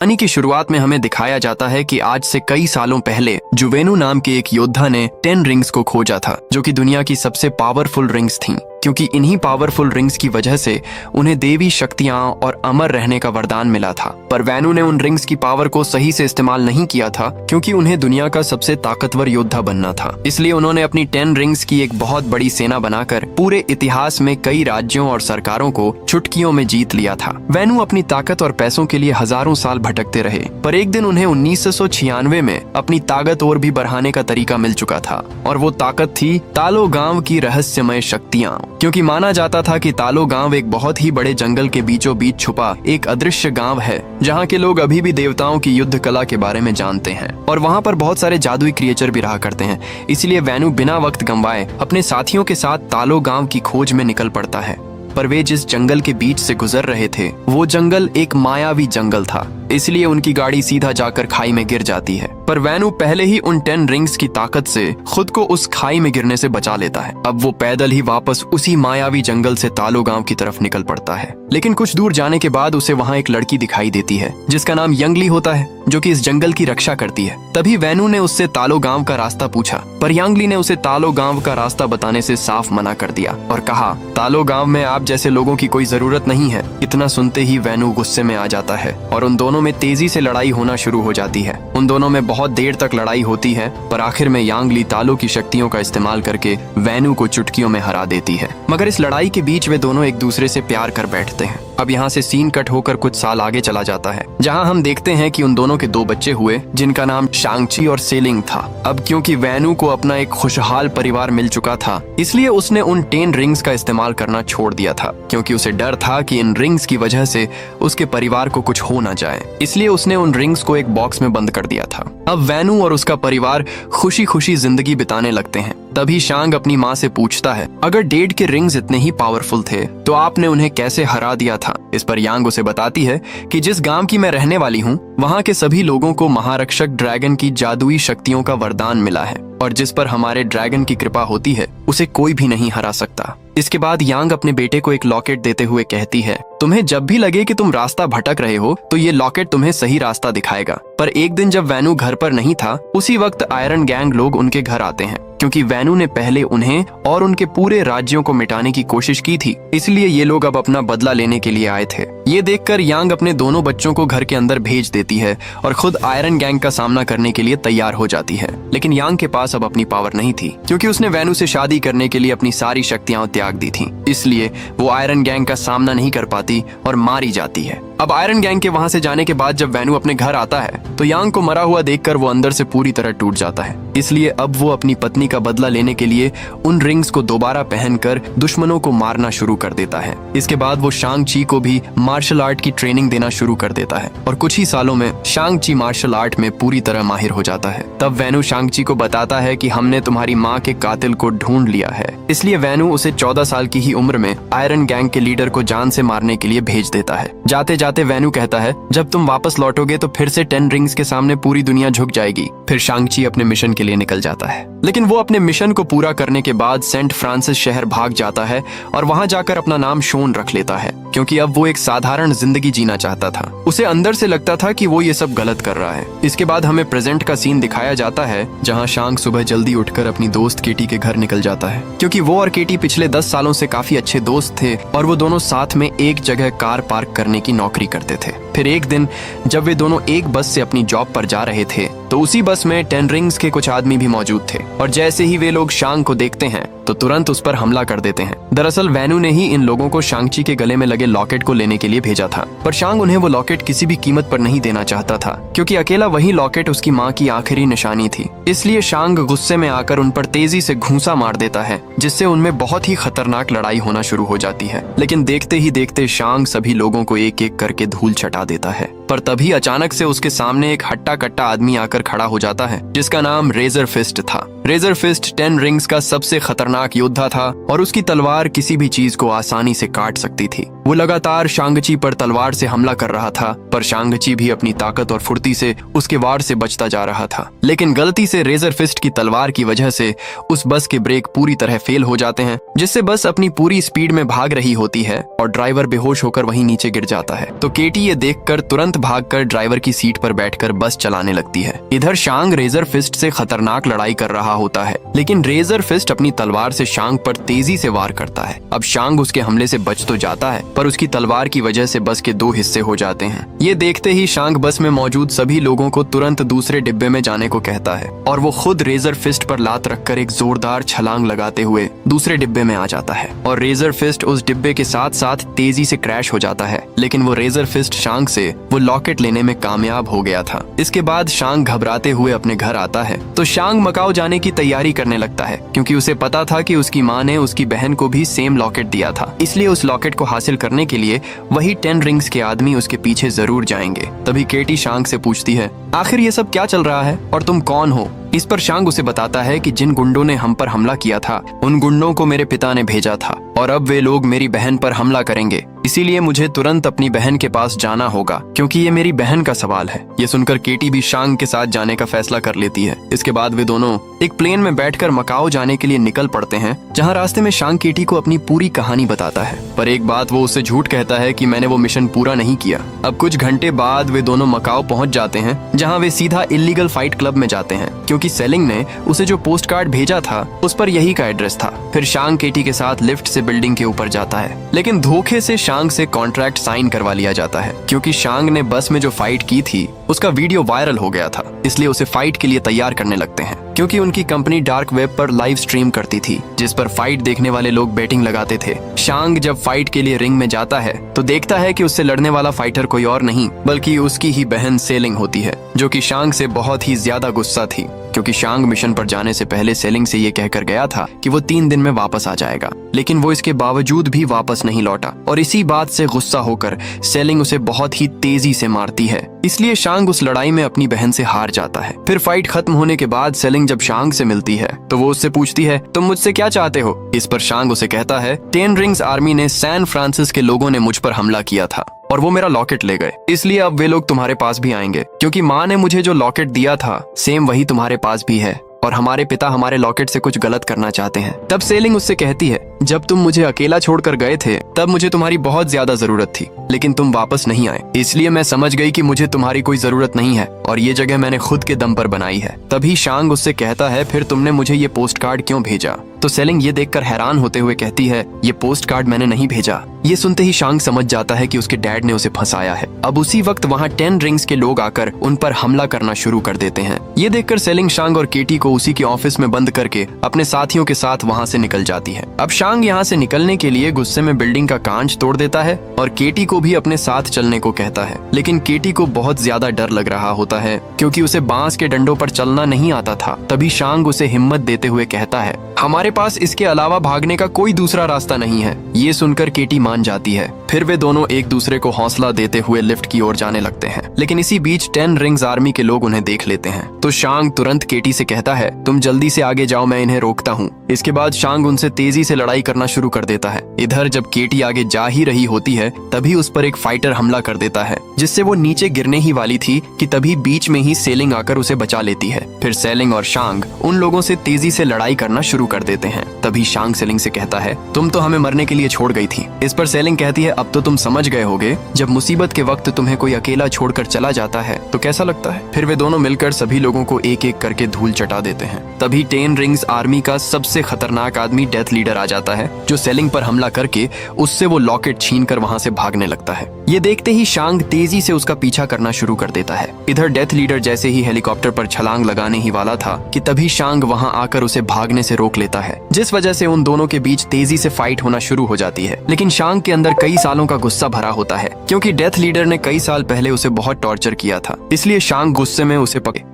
कहानी की शुरुआत में हमें दिखाया जाता है कि आज से कई सालों पहले जुवेनु नाम के एक योद्धा ने 10 रिंग्स को खोजा था, जो कि दुनिया की सबसे पावरफुल रिंग्स थीं, क्योंकि इन्हीं पावरफुल रिंग्स की वजह से उन्हें देवी शक्तियां और अमर रहने का वरदान मिला था। पर वैनु ने उन रिंग्स की पावर को सही से इस्तेमाल नहीं किया था, क्योंकि उन्हें दुनिया का सबसे ताकतवर योद्धा बनना था। इसलिए उन्होंने अपनी 10 रिंग्स की एक बहुत बड़ी सेना बनाकर पूरे इतिहास में कई राज्यों और सरकारों को चुटकियों में जीत लिया था। वैनु अपनी ताकत और पैसों के लिए हजारों साल भटकते रहे, पर एक दिन उन्हें 1996 में अपनी ताकत और भी बढ़ाने का तरीका मिल चुका था, और वो ताकत थी तालो गांव की रहस्यमय शक्तियां। क्योंकि माना जाता था कि तालो गांव एक बहुत ही बड़े जंगल के बीचों बीच छुपा एक अदृश्य गांव है, जहां के लोग अभी भी देवताओं की युद्ध कला के बारे में जानते हैं, और वहां पर बहुत सारे जादुई क्रिएचर भी रहा करते हैं। इसलिए वैनु बिना वक्त गंवाए अपने साथियों के साथ तालो गांव की खोज में निकल पड़ता है। पर वे जिस जंगल के बीच से गुजर रहे थे, वो जंगल एक मायावी जंगल था, इसलिए उनकी गाड़ी सीधा जाकर खाई में गिर जाती है। पर वैनु पहले ही उन 10 रिंग्स की ताकत से खुद को उस खाई में गिरने से बचा लेता है। अब वो पैदल ही वापस उसी मायावी जंगल से तालो गांव की तरफ निकल पड़ता है। लेकिन कुछ दूर जाने के बाद उसे वहाँ एक लड़की दिखाई देती है, जिसका नाम यांगली होता है, जो कि इस जंगल की रक्षा करती है। तभी वैनु ने उससे तालो गांव का रास्ता पूछा, पर यांगली ने उसे तालो गांव का रास्ता बताने से साफ मना कर दिया और कहा, तालो गांव में आप जैसे लोगों की कोई जरूरत नहीं है। इतना सुनते ही वैनु गुस्से में आ जाता है और उन दोनों में तेजी से लड़ाई होना शुरू हो जाती है। उन दोनों में बहुत देर तक लड़ाई होती है, पर आखिर में यांगली तालो की शक्तियों का इस्तेमाल करके वैनु को चुटकियों में हरा देती है। मगर इस लड़ाई के बीच वे दोनों एक दूसरे से प्यार कर बैठते हैं। अब यहाँ से सीन कट होकर कुछ साल आगे चला जाता है, जहाँ हम देखते हैं कि उन दोनों के 2 बच्चे हुए, जिनका नाम शांगची और सेलिंग था। अब क्योंकि वैनु को अपना एक खुशहाल परिवार मिल चुका था, इसलिए उसने उन 10 रिंग्स का इस्तेमाल करना छोड़ दिया था, क्योंकि उसे डर था कि इन रिंग्स की वजह से उसके परिवार को कुछ हो ना जाए। इसलिए उसने उन रिंग्स को एक बॉक्स में बंद कर दिया था। अब वैनु और उसका परिवार खुशी खुशी जिंदगी बिताने लगते हैं। तभी शांग अपनी माँ से पूछता है, अगर डेड के रिंग्स इतने ही पावरफुल थे तो आपने उन्हें कैसे हरा दिया था? इस पर यांग उसे बताती है कि जिस गांव की मैं रहने वाली हूँ, वहाँ के सभी लोगों को महारक्षक ड्रैगन की जादुई शक्तियों का वरदान मिला है, और जिस पर हमारे ड्रैगन की कृपा होती है, उसे कोई भी नहीं हरा सकता। इसके बाद यांग अपने बेटे को एक लॉकेट देते हुए कहती है, तुम्हें जब भी लगे कि तुम रास्ता भटक रहे हो, तो ये लॉकेट तुम्हें सही रास्ता दिखाएगा। पर एक दिन जब वैनु घर पर नहीं था, उसी वक्त आयरन गैंग लोग उनके घर आते हैं, क्योंकि वैनु ने पहले उन्हें और उनके पूरे राज्यों को मिटाने की कोशिश की थी। इसलिए ये लोग अब अपना बदला लेने के लिए आए थे। ये देखकर यांग अपने दोनों बच्चों को घर के अंदर भेज देती है और खुद आयरन गैंग का सामना करने के लिए तैयार हो जाती है। लेकिन यांग के पास अब अपनी पावर नहीं थी, क्योंकि उसने वैनु से शादी करने के लिए अपनी सारी शक्तियां त्याग दी थी। इसलिए वो आयरन गैंग का सामना नहीं कर पाती और मारी जाती है। अब आयरन गैंग के वहां से जाने के बाद जब वैनु अपने घर आता है, तो यांग को मरा हुआ देखकर वो अंदर से पूरी तरह टूट जाता है। इसलिए अब वो अपनी पत्नी का बदला लेने के लिए उन रिंग्स को दोबारा पहनकर दुश्मनों को मारना शुरू कर देता है। इसके बाद वो शांग-ची को भी मार्शल आर्ट की ट्रेनिंग देना शुरू कर देता है, और कुछ ही सालों में शांग-ची मार्शल आर्ट में पूरी तरह माहिर हो जाता है। तब वैनु शांग-ची को बताता है कि हमने तुम्हारी माँ के कातिल को ढूंढ लिया है। इसलिए वैनु उसे 14 साल की ही उम्र में आयरन गैंग के लीडर को जान से मारने के लिए भेज देता है। जाते जाते वैनु कहता है, जब तुम वापस लौटोगे तो फिर से 10 रिंग्स के सामने पूरी दुनिया झुक जाएगी। फिर शांग-ची अपने मिशन के लिए निकल जाता है, लेकिन वो अपने मिशन को पूरा करने के बाद सेंट फ्रांसिस शहर भाग जाता है और वहां जाकर अपना नाम शोन रख लेता है, क्योंकि अब वो एक साधारण जिंदगी जीना चाहता था। उसे अंदर से लगता था कि वो ये सब गलत कर रहा है। इसके बाद हमें प्रेजेंट का सीन दिखाया जाता है, जहां शांग सुबह जल्दी उठकर अपनी दोस्त केटी के घर निकल जाता है, क्योंकि वो और केटी पिछले 10 सालों से काफी अच्छे दोस्त थे और वो दोनों साथ में एक जगह कार पार्क करने की नौकरी करते थे। फिर एक दिन जब वे दोनों एक बस से अपनी जॉब पर जा रहे थे, तो उसी बस में 10 रिंग्स के कुछ आदमी भी मौजूद थे, और जैसे ही वे लोग शांग को देखते हैं तो तुरंत उस पर हमला कर देते हैं। दरअसल वैनु ने ही इन लोगों को शांग-ची के गले में लगे लॉकेट को लेने के लिए भेजा था, पर शांग उन्हें वो लॉकेट किसी भी कीमत पर नहीं देना चाहता था, क्योंकि अकेला वही लॉकेट उसकी माँ की आखिरी निशानी थी। इसलिए शांग गुस्से में आकर उन पर तेजी से घूंसा मार देता है, जिससे उनमें बहुत ही खतरनाक लड़ाई होना शुरू हो जाती है। लेकिन देखते ही देखते शांग सभी लोगों को एक एक करके धूल चटा देता है। पर तभी अचानक से उसके सामने एक हट्टा कट्टा आदमी आकर खड़ा हो जाता है, जिसका नाम रेजर फिस्ट था। रेजर फिस्ट 10 रिंग्स का सबसे खतरनाक योद्धा था और उसकी तलवार किसी भी चीज को आसानी से काट सकती थी। वो लगातार शांग-ची पर तलवार से हमला कर रहा था, पर शांग-ची भी अपनी ताकत और फुर्ती से उसके वार से बचता जा रहा था। लेकिन गलती से रेजर फिस्ट की तलवार की वजह से उस बस के ब्रेक पूरी तरह फेल हो जाते हैं, जिससे बस अपनी पूरी स्पीड में भाग रही होती है और ड्राइवर बेहोश होकर वहीं नीचे गिर जाता है। तो केटी ये देखकर तुरंत भागकर ड्राइवर की सीट पर बैठकर बस चलाने लगती है। इधर शांग रेजर फिस्ट से खतरनाक लड़ाई कर रहा होता है, लेकिन रेजर फिस्ट अपनी तलवार से शांग पर तेजी से वार करता है। अब शांग उसके हमले से बच तो जाता है, पर उसकी तलवार की वजह से बस के 2 हिस्से हो जाते हैं। ये देखते ही शांग बस में मौजूद सभी लोगों को तुरंत दूसरे डिब्बे में जाने को कहता है और वो खुद रेजर फिस्ट पर लात रखकर एक जोरदार छलांग लगाते हुए दूसरे डिब्बे में आ जाता है और रेजर फिस्ट उस डिब्बे के साथ साथ तेजी से क्रैश हो जाता है। लेकिन वो रेजर फिस्ट शांग से वो लॉकेट लेने में कामयाब हो गया था। इसके बाद शांग घबराते हुए अपने घर आता है तो शांग मकाओ जाने की तैयारी करने लगता है, क्योंकि उसे पता था कि उसकी माँ ने उसकी बहन को भी सेम लॉकेट दिया था। इसलिए उस लॉकेट को हासिल करने के लिए वही 10 रिंग्स के आदमी उसके पीछे जरूर जाएंगे। तभी केटी शांग से पूछती है, आखिर ये सब क्या चल रहा है और तुम कौन हो? इस पर शांग उसे बताता है कि जिन गुंडों ने हम पर हमला किया था उन गुंडों को मेरे पिता ने भेजा था और अब वे लोग मेरी बहन पर हमला करेंगे, इसीलिए मुझे तुरंत अपनी बहन के पास जाना होगा, क्योंकि ये मेरी बहन का सवाल है। ये सुनकर केटी भी शांग के साथ जाने का फैसला कर लेती है। इसके बाद वे दोनों एक प्लेन में बैठकर मकाओ जाने के लिए निकल पड़ते हैं, जहाँ रास्ते में शांग केटी को अपनी पूरी कहानी बताता है। पर एक बात वो उससे झूठ कहता है कि मैंने वो मिशन पूरा नहीं किया। अब कुछ घंटे बाद वे दोनों मकाओ पहुंच जाते हैं, जहाँ वे सीधा इल्लीगल फाइट क्लब में जाते हैं, क्योंकि सेलिंग ने उसे जो पोस्ट कार्ड भेजा था उस पर यही का एड्रेस था। फिर शांग केटी के साथ लिफ्ट से बिल्डिंग के ऊपर जाता है, लेकिन धोखे से शांग से कॉन्ट्रैक्ट साइन करवा लिया जाता है, क्योंकि शांग ने बस में जो फाइट की थी उसका वीडियो वायरल हो गया था। इसलिए उसे फाइट के लिए तैयार करने लगते हैं, क्योंकि उनकी कंपनी डार्क वेब पर लाइव स्ट्रीम करती थी, जिस पर फाइट देखने वाले लोग बेटिंग लगाते थे। शांग जब फाइट के लिए रिंग में जाता है तो देखता है कि उससे लड़ने वाला फाइटर कोई और नहीं बल्कि उसकी ही बहन सेलिंग होती है, जो कि शांग से बहुत ही ज्यादा गुस्सा थी, क्योंकि शांग मिशन पर जाने से पहले सेलिंग से ये कहकर गया था कि वो 3 दिन में वापस आ जाएगा, लेकिन वो इसके बावजूद भी वापस नहीं लौटा और इसी बात से गुस्सा होकर सेलिंग उसे बहुत ही तेजी से मारती है। इसलिए शांग उस लड़ाई में अपनी बहन से हार जाता है। फिर फाइट खत्म होने के बाद सेलिंग जब शांग से मिलती है तो वो उससे पूछती है, तुम मुझसे क्या चाहते हो? इस पर शांग उसे कहता है, 10 रिंग्स आर्मी ने सैन फ्रांसिस के लोगों ने मुझ पर हमला किया था और वो मेरा लॉकेट ले गए, इसलिए अब वे लोग तुम्हारे पास भी आएंगे, क्योंकि माँ ने मुझे जो लॉकेट दिया था सेम वही तुम्हारे पास भी है और हमारे पिता हमारे लॉकेट से कुछ गलत करना चाहते हैं। तब सेलिंग उससे कहती है, जब तुम मुझे अकेला छोड़कर गए थे तब मुझे तुम्हारी बहुत ज्यादा जरूरत थी, लेकिन तुम वापस नहीं आए, इसलिए मैं समझ गई कि मुझे तुम्हारी कोई जरूरत नहीं है और ये जगह मैंने खुद के दम पर बनाई है। तभी शांग उससे कहता है, फिर तुमने मुझे ये पोस्ट कार्ड क्यों भेजा? तो सेलिंग ये देखकर हैरान होते हुए कहती है, ये पोस्ट कार्ड मैंने नहीं भेजा। ये सुनते ही शांग समझ जाता है कि उसके डैड ने उसे फंसाया है। अब उसी वक्त वहाँ 10 रिंग्स के लोग आकर उन पर हमला करना शुरू कर देते हैं। ये देखकर सेलिंग शांग और केटी को उसी के ऑफिस में बंद करके अपने साथियों के साथ वहाँ से निकल जाती है। अब शांग यहाँ से निकलने के लिए गुस्से में बिल्डिंग का कांच तोड़ देता है और केटी को भी अपने साथ चलने को कहता है, लेकिन केटी को बहुत ज्यादा डर लग रहा होता है, क्योंकि उसे बांस के डंडों पर चलना नहीं आता था। तभी शांग उसे हिम्मत देते हुए कहता है, हमारे पास इसके अलावा भागने का कोई दूसरा रास्ता नहीं है। ये सुनकर केटी मान जाती है। फिर वे दोनों एक दूसरे को हौसला देते हुए लिफ्ट की ओर जाने लगते हैं, लेकिन इसी बीच 10 रिंग्स आर्मी के लोग उन्हें देख लेते हैं। तो शांग तुरंत केटी से कहता है, तुम जल्दी से आगे जाओ, मैं इन्हें रोकता हूँ। इसके बाद शांग उनसे तेजी से लड़ाई करना शुरू कर देता है। इधर जब केटी आगे जा ही रही होती है तभी उस पर एक फाइटर हमला कर देता है, जिससे वो नीचे गिरने ही वाली थी कि तभी बीच में ही सेलिंग आकर उसे बचा लेती है। फिर सेलिंग और शांग उन लोगों से तेजी से लड़ाई करना शुरू कर देते हैं। तभी शांग सेलिंग से कहता है, तुम तो हमें मरने के लिए छोड़ गई थी। इस पर सेलिंग कहती है, अब तो तुम समझ गए होगे, जब मुसीबत के वक्त तुम्हें कोई अकेला छोड़कर चला जाता है तो कैसा लगता है। फिर वे दोनों मिलकर सभी लोगों को एक एक करके धूल चटा देते हैं। तभी 10 रिंग्स आर्मी का सबसे खतरनाक आदमी डेथ लीडर आ जाता है, जो सेलिंग पर हमला करके उससे वो लॉकेट छीनकर वहां से भागने लगता है। ये देखते ही शांग तेजी से उसका पीछा करना शुरू कर देता है। इधर डेथ लीडर जैसे ही हेलीकॉप्टर पर छलांग लगाने ही वाला था कि तभी शांग वहां आकर उसे भागने से रोक लेता है, जिस वजह से उन दोनों के बीच तेजी से फाइट होना शुरू हो जाती है। लेकिन शांग के अंदर कई सालों का गुस्सा भरा होता है, क्योंकि डेथ लीडर ने कई साल पहले उसे बहुत टॉर्चर किया था, इसलिए शांग गुस्से में उसे पकड़े